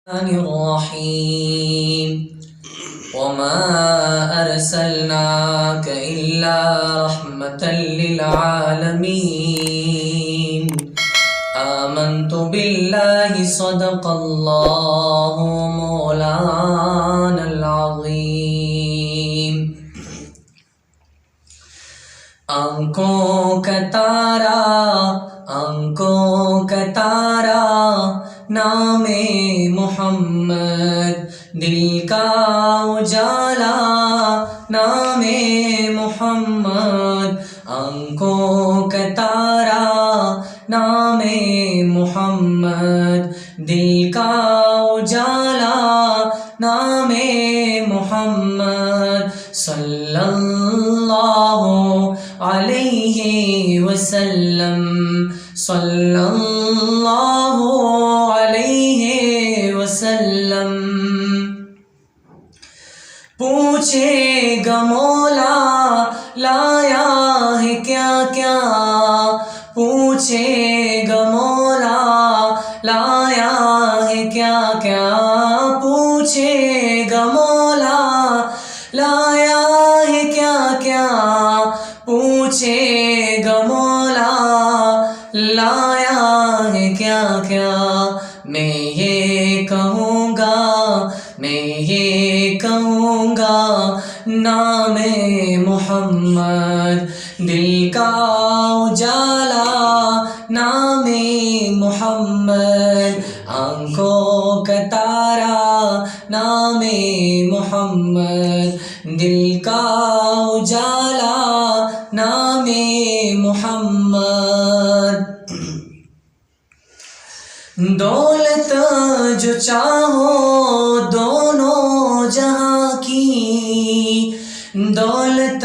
الرحيم وما أرسلناك إلا رحمة للعالمين آمنت بالله صدق الله مولانا العظيم آنکھوں کا تارا نام محمد دل کا اجالا نام محمد آنکھوں کا تارا نام محمد دل کا اجالا نام محمد صلی اللہ علیہ وسلم صلی اللہ علیہ وسلم پوچھے گا مولا لایا ہے کیا کیا پوچھے گا مولا لایا ہے کیا کیا پوچھے گا مولا لایا ہے کیا کیا پوچھے گا مولا لایا ہے کیا کیا میں یہ کہوں گا نام محمد دل کا اجالا نام محمد آنکھوں کا تارا نام محمد دل کا اجالا نام محمد دولت جو چاہو دونوں جہاں کی دولت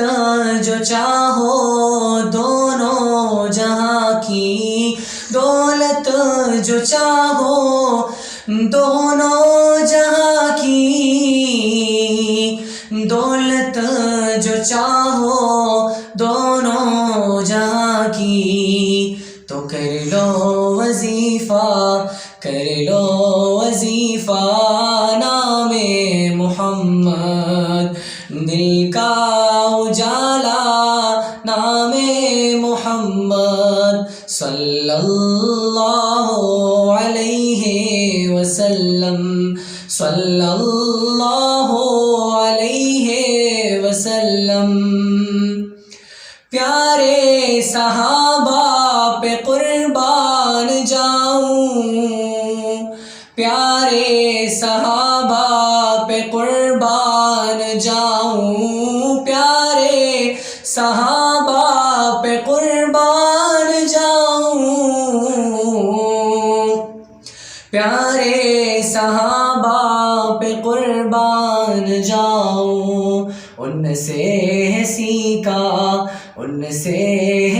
جو چاہو دونوں جہاں کی دولت جو چاہو دونوں جہاں کی دولت جو چاہو دونوں جہاں کی تو کر لو وظیفہ نام محمد دل کا اجالا نام محمد صلی اللہ علیہ وسلم صلی اللہ علیہ وسلم پیارے صحابہ پہ قربان جاؤں پیارے صحابہ پہ قربان جاؤں پیارے صحابہ پہ قربان جاؤں پیارے صحابہ پہ قربان جاؤں ان سے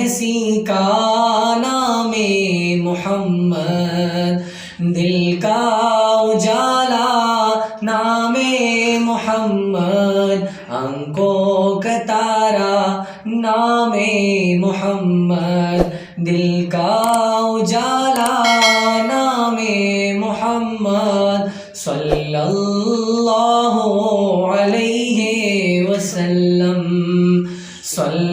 سیکھا نام محمد دل کا اجالا نام محمد آنکھوں کا تارا نام محمد دل کا اجالا نام محمد صلی اللہ علیہ وسلم صلی